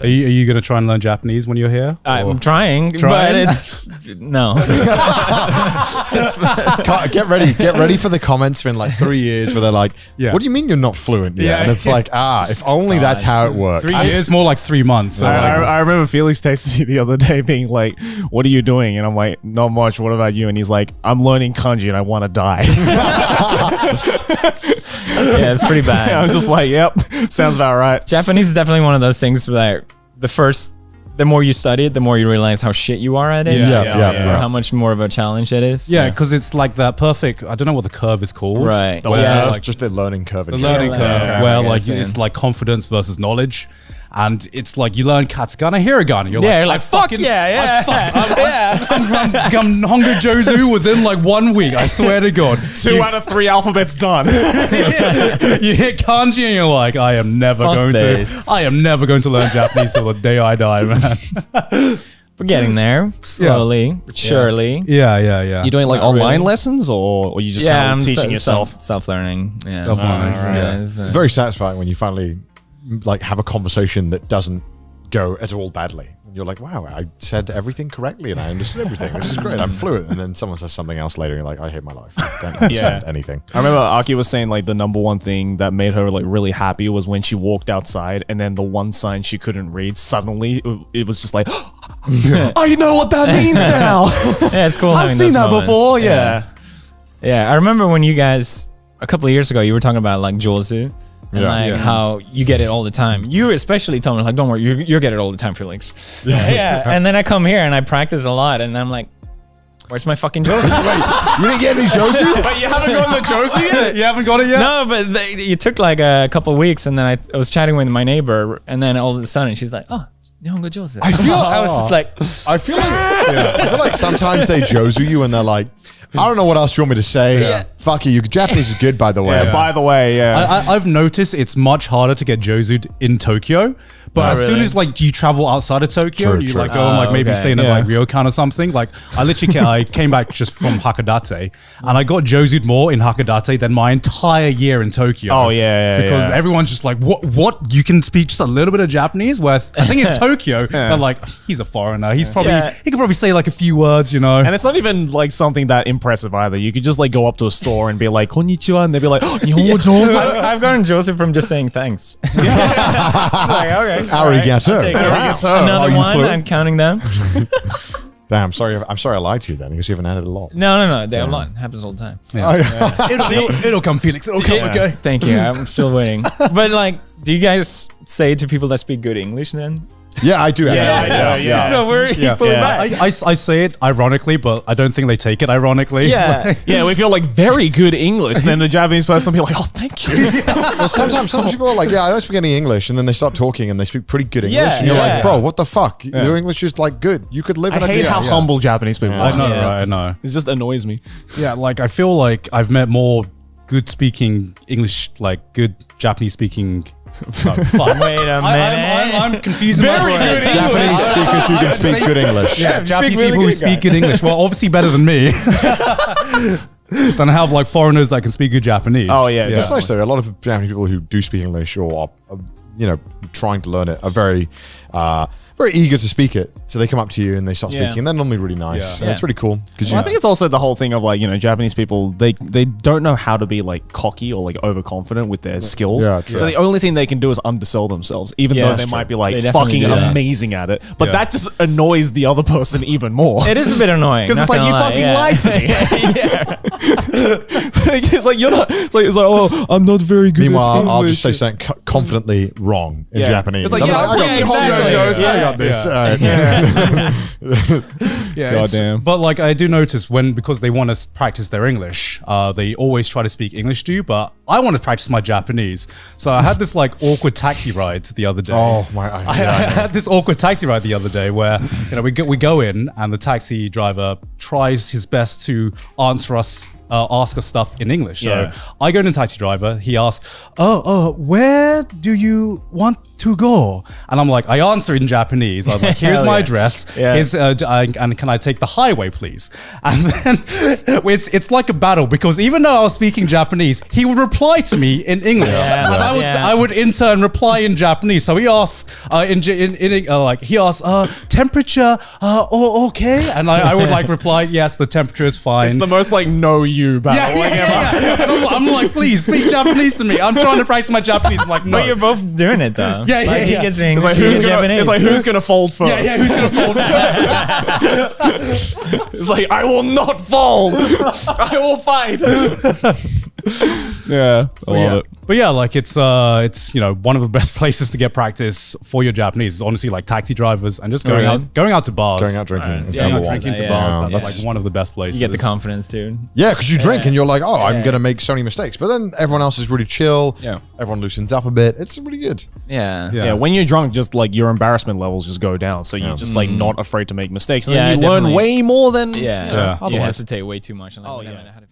Are you going to try and learn Japanese when you're here? I'm trying, but it's no. Get ready for the comments in like 3 years where they're like, what do you mean you're not fluent yet? And it's like, if only that's how it works. 3 years, more like 3 months. I remember Felix texted me the other day being like, what are you doing? And I'm like, not much. What about you? And he's like, I'm learning kanji and I want to die. Yeah, it's pretty bad. I was just like, yep, sounds about right. Japanese is definitely one of those things that the more you study it, the more you realize how shit you are at it. Yeah. Or how much more of a challenge it is. Yeah, because it's like that perfect, I don't know what the curve is called. Right. Like just the learning curve. The learning curve, where like it's like confidence versus knowledge. And it's like you learn katakana, hiragana. You're like, fuck yeah. I'm Hongo Jozu within like 1 week. I swear to God. 2 out of 3 alphabets done. You hit kanji and you're like, I am never going to learn Japanese till the day I die, man. We're getting there slowly, but surely. Yeah. You doing like online lessons or you just kind of teaching yourself? Self-learning. Yeah. Self-learning. It's very satisfying when you finally like have a conversation that doesn't go at all badly. You're like, wow, I said everything correctly and I understood everything. This is great. I'm fluent. And then someone says something else later and you're like, I hate my life. I don't understand anything. I remember Aki was saying like the number one thing that made her like really happy was when she walked outside and then the one sign she couldn't read, suddenly it was just like, I know what that means now. Yeah, it's cool. I've seen that before. Yeah, I remember when you guys, a couple of years ago, you were talking about like Josu. And how you get it all the time. You especially told me, like, don't worry, you get it all the time, Felix. Yeah. And then I come here and I practice a lot and I'm like, where's my fucking Josu? Wait, you didn't get any Josu? But you haven't gotten the Josu yet? You haven't got it yet? No, but it took like a couple of weeks and then I was chatting with my neighbor and then all of a sudden she's like, oh, Nihongo Josu. I was just like, I feel like sometimes they Josu you and they're like, I don't know what else you want me to say. Fuck you. Japanese is good, by the way. By the way, I've noticed it's much harder to get Josu'd in Tokyo. But as soon as like you travel outside of Tokyo and you like go and like maybe stay in like Ryokan or something, like I literally I came back just from Hakodate and I got Josu'd more in Hakodate than my entire year in Tokyo. Oh yeah. Because everyone's just like, what? You can speak just a little bit of Japanese? Where I think in Tokyo, they're like, he's a foreigner. He could probably say like a few words, you know. And it's not even like something that impressive either. You could just like go up to a store and be like, konnichiwa, and they'd be like, oh, Nihongo Josu. I've gotten Josu from just saying thanks. It's like, okay. Arigato. Another one. I'm counting them. Damn, I'm sorry I lied to you then because you haven't had it a lot. No. They have a lot. It happens all the time. It'll come, Felix. It'll come. Okay. Thank you. I'm still waiting. But like, do you guys say to people that speak good English then? Yeah, I do. Actually. So we're equally back. I say it ironically, but I don't think they take it ironically. Yeah. We feel like very good English. Then the Japanese person will be like, oh, thank you. Well, sometimes people are like, I don't speak any English. And then they start talking and they speak pretty good English. And you're like, bro, what the fuck? Your English is like good. You could live in a I hate how humble Japanese people are. I know, right? I know. It just annoys me. Yeah, like I feel like I've met more good speaking English, like good Japanese speaking. Wait a minute. I'm confused. Very good English. Japanese speakers who can speak good English. Yeah, Japanese people who speak good English. Well, obviously better than me. Then I have like foreigners that can speak good Japanese. Oh yeah. That's nice though. A lot of Japanese people who do speak English or are, trying to learn it are very eager to speak it. So they come up to you and they start speaking. And they're normally really nice. And it's really cool. Well, I think it's also the whole thing of like, Japanese people, they don't know how to be like cocky or like overconfident with their skills. Yeah, true. So the only thing they can do is undersell themselves, even though they might be like fucking amazing at it. But that just annoys the other person even more. It is a bit annoying. Because it's like, you fucking lied to me. It's like, you're not, it's like, oh, I'm not very good Meanwhile, at English. I'll just say something confidently wrong in Japanese. It's like, I got this. Goddamn. But like I do notice because they want to practice their English, they always try to speak English to you, but I want to practice my Japanese. So I had this like awkward taxi ride the other day. Oh my! I had this awkward taxi ride the other day where we go in and the taxi driver tries his best to ask us stuff in English. So I go to the taxi driver. He asks, "Oh, where do you want to go? And I'm like, I answer in Japanese. I'm like, here's Hell my yeah. address. Yeah. And can I take the highway, please? And then it's like a battle because even though I was speaking Japanese, he would reply to me in English, and I would in turn reply in Japanese. So he asks he asks temperature, okay, and I would like reply, yes, the temperature is fine. It's the most like know you battle. Yeah. And I'm like, please speak Japanese to me. I'm trying to practice my Japanese. I'm like, no. But you're both doing it though. Yeah, like, he gets your English, you get Japanese. It's like who's gonna fold first? Yeah, who's gonna fold It's like I will not fold. I will fight. Yeah, I love it. But yeah, like it's one of the best places to get practice for your Japanese. Is honestly like taxi drivers and just going out to bars, Going out drinking. Is going number out one. drinking to Yeah, bars. yeah. That's like one of the best places. You get the confidence, dude. Yeah, because you drink and you're like, oh, I'm Yeah. going to make so many mistakes. But then everyone else is really chill. Yeah. Everyone loosens up a bit. It's really good. Yeah. Yeah, when you're drunk, just like your embarrassment levels just go down. So you're just like not afraid to make mistakes. And Yeah, then you learn definitely. way more than Yeah. Yeah. You otherwise. hesitate way too much. And like, wait a minute, how to